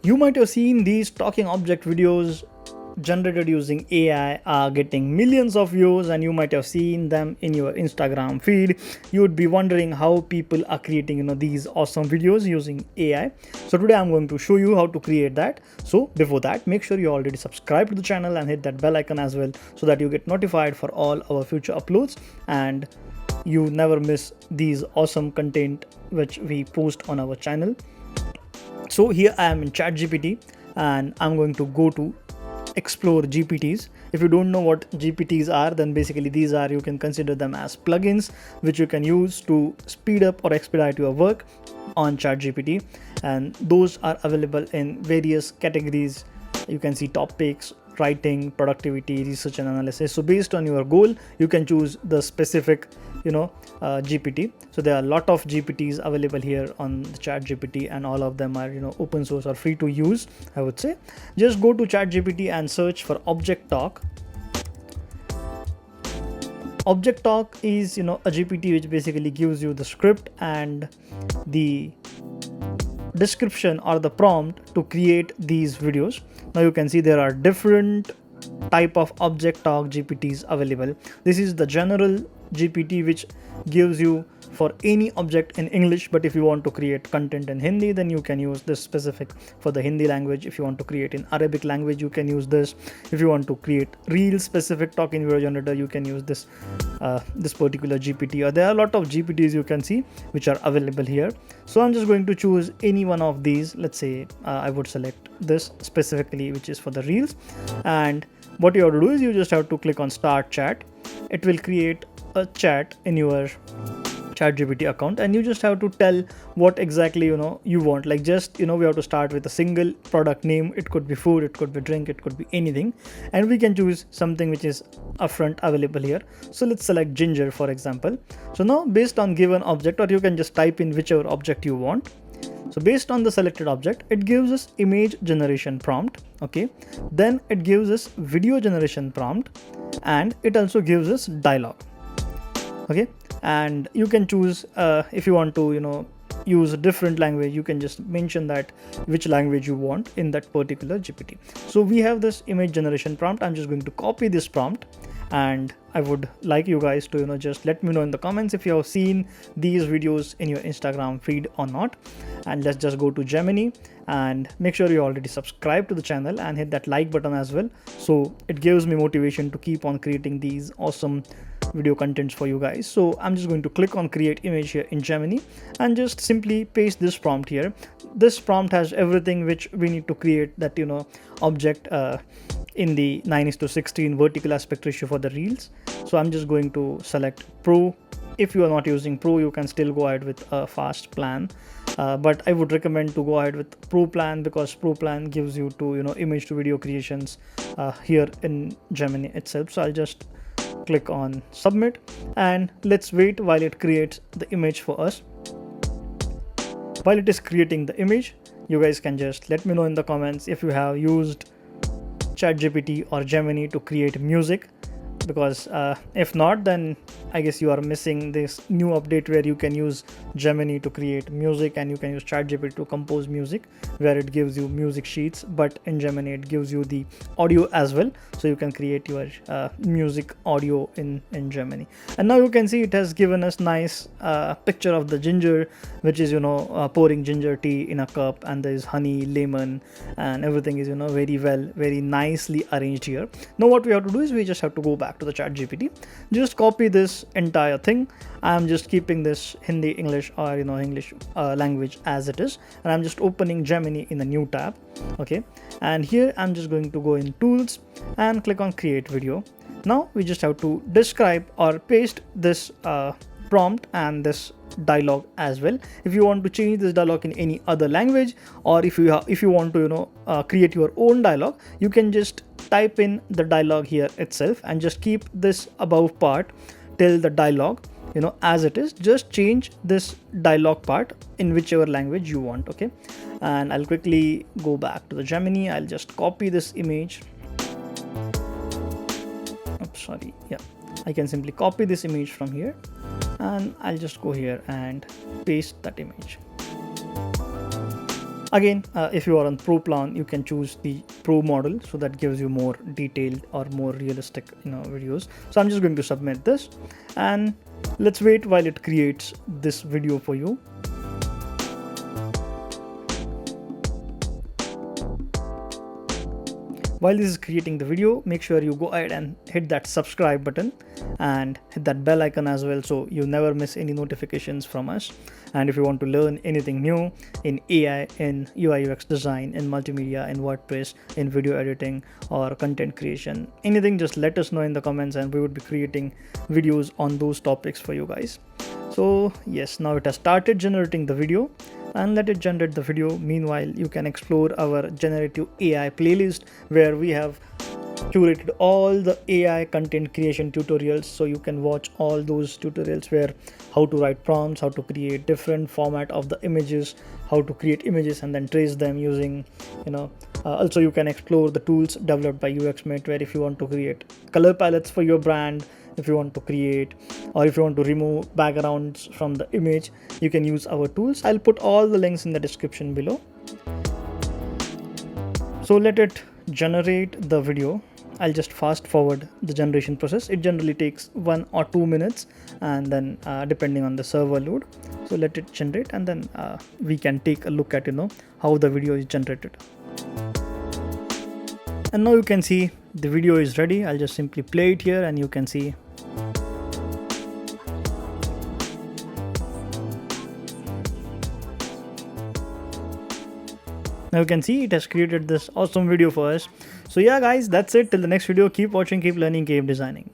You might have seen these talking object videos generated using AI are getting millions of views, and you might have seen them in your Instagram feed. You would be wondering how people are creating these awesome videos using AI. So today I'm going to show you how to create that. So before that, make sure you already subscribe to the channel and hit that bell icon as well, so that you get notified for all our future uploads and you never miss these awesome content which we post on our channel. So here I am in ChatGPT and I'm going to go to explore GPTs. If you don't know what GPTs are, then basically these are, you can consider them as plugins which you can use to speed up or expedite your work on ChatGPT, and those are available in various categories. You can see topics, writing, productivity, research and analysis. So based on your goal, you can choose the specific GPT. So there are a lot of GPTs available here on the ChatGPT, and all of them are open source or free to use, I would say. Just go to ChatGPT and search for Object Talk. Object Talk is a GPT which basically gives you the script and the description or the prompt to create these videos. Now you can see there are different type of Object Talk GPTs available. This is the general GPT which gives you for any object in English, but if you want to create content in Hindi, then you can use this specific for the Hindi language. If you want to create in Arabic language, you can use this. If you want to create real specific talking video generator, you can use this this particular GPT. Or there are a lot of GPTs you can see which are available here. So I'm just going to choose any one of these. Let's say I would select this specifically, which is for the reels. And what you have to do is you just have to click on Start Chat. It will create a chat in your ChatGPT account, and you just have to tell what exactly you want. Like just we have to start with a single product name. It could be food, it could be drink, it could be anything, and we can choose something which is upfront available here. So let's select ginger, for example. So now based on given object, or you can just type in whichever object you want. So based on the selected object, it gives us image generation prompt. Okay, then it gives us video generation prompt, and it also gives us dialogue. Okay, and you can choose if you want to use a different language, you can just mention that which language you want in that particular GPT. So we have this image generation prompt. I'm just going to copy this prompt, and I would like you guys to just let me know in the comments if you have seen these videos in your Instagram feed or not. And let's just go to Gemini and make sure you already subscribe to the channel and hit that like button as well, so it gives me motivation to keep on creating these awesome video contents for you guys. So I'm just going to click on create image here in Gemini and just simply paste this prompt here. This prompt has everything which we need to create that object in the 9:16 vertical aspect ratio for the reels. So I'm just going to select Pro. If you are not using Pro, you can still go ahead with a fast plan, but I would recommend to go ahead with Pro plan, because Pro plan gives you to image to video creations here in Gemini itself. So I'll just click on submit, and let's wait while it creates the image for us. While it is creating the image, you guys can just let me know in the comments if you have used ChatGPT or Gemini to create music, because if not, then I guess you are missing this new update where you can use Gemini to create music and you can use ChatGPT to compose music, where it gives you music sheets, but in Gemini it gives you the audio as well, so you can create your music audio in Gemini. And now you can see it has given us nice picture of the ginger, which is pouring ginger tea in a cup, and there is honey, lemon, and everything is very nicely arranged here. Now what we have to do is we just have to go back to the ChatGPT, just copy this entire thing. I'm just keeping this Hindi, English, or English language as it is, and I'm just opening Gemini in a new tab. Okay, and here I'm just going to go in tools and click on create video. Now we just have to describe or paste this prompt and this dialogue as well. If you want to change this dialogue in any other language, or if you want to create your own dialogue, you can just type in the dialogue here itself and just keep this above part till the dialogue as it is. Just change this dialogue part in whichever language you want. Okay, and I'll quickly go back to the Gemini. I'll just copy this image. Oops, sorry. Yeah, I can simply copy this image from here, and I'll just go here and paste that image. Again, if you are on pro plan, you can choose the pro model, so that gives you more detailed or more realistic videos. So I'm just going to submit this, and let's wait while it creates this video for you. While this is creating the video, make sure you go ahead and hit that subscribe button and hit that bell icon as well, so you never miss any notifications from us. And if you want to learn anything new in AI, in UI UX design, in multimedia, in WordPress, in video editing or content creation, anything, just let us know in the comments and we would be creating videos on those topics for you guys. So yes, now it has started generating the video, and let it generate the video. Meanwhile, you can explore our generative AI playlist, where we have curated all the AI content creation tutorials, so you can watch all those tutorials, where how to write prompts, how to create different format of the images, how to create images and then trace them using also you can explore the tools developed by UXMate, where if you want to create color palettes for your brand, if you want to create, or if you want to remove backgrounds from the image, you can use our tools. I'll put all the links in the description below. So let it generate the video. I'll just fast forward the generation process. It generally takes 1 or 2 minutes, and then depending on the server load. So let it generate, and then we can take a look at how the video is generated. And now you can see the video is ready. I'll just simply play it here, and you can see. Now you can see it has created this awesome video for us. So yeah guys, that's it. Till the next video, keep watching, keep learning, keep designing.